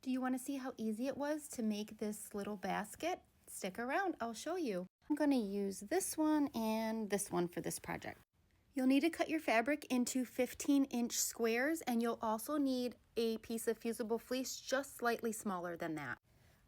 Do you want to see how easy it was to make this little basket? Stick around, I'll show you. I'm going to use this one and this one for this project. You'll need to cut your fabric into 15-inch squares, and you'll also need a piece of fusible fleece just slightly smaller than that.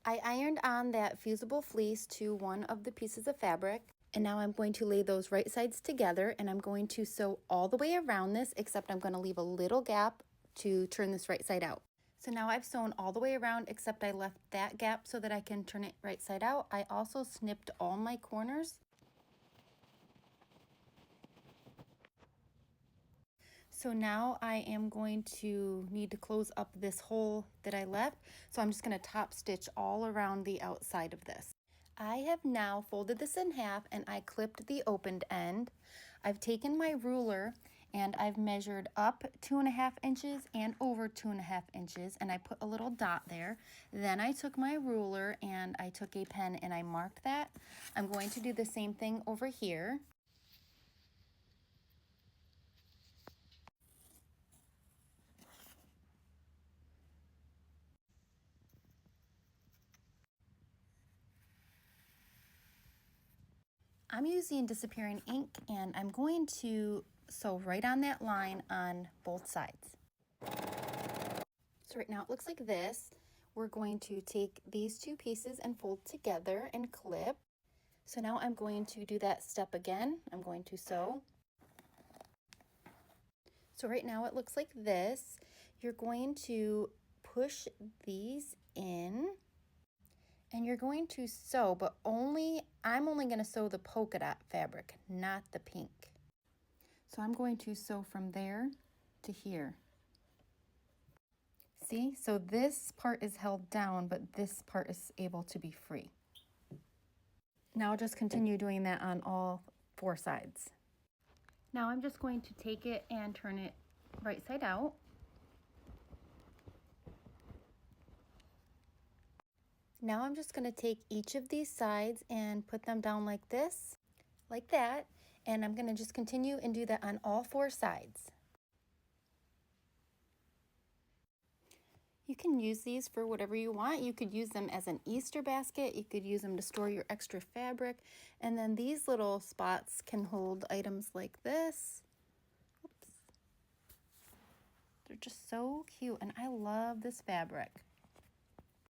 I ironed on that fusible fleece to one of the pieces of fabric, and now I'm going to lay those right sides together, and I'm going to sew all the way around this, except I'm going to leave a little gap to turn this right side out. So now I've sewn all the way around, except I left that gap so that I can turn it right side out. I also snipped all my corners. So now I am going to need to close up this hole that I left. So I'm just going to top stitch all around the outside of this. I have now folded this in half and I clipped the opened end. I've taken my ruler and I've measured up 2.5 inches and over 2.5 inches, and I put a little dot there. Then I took my ruler and I took a pen and I marked that. I'm going to do the same thing over here. I'm using disappearing ink and I'm going to sew right on that line on both sides. So right now it looks like this. We're going to take these two pieces and fold together and clip. So now I'm going to do that step again. I'm going to sew. So right now it looks like this. You're going to push these in and you're going to sew, but I'm only going to sew the polka dot fabric, not the pink. So I'm going to sew from there to here. See, so this part is held down, but this part is able to be free. Now I'll just continue doing that on all 4 sides. Now I'm just going to take it and turn it right side out. Now I'm just going to take each of these sides and put them down like this, like that, and I'm going to just continue and do that on all 4 sides. You can use these for whatever you want. You could use them as an Easter basket. You could use them to store your extra fabric. And then these little spots can hold items like this. Oops. They're just so cute, and I love this fabric.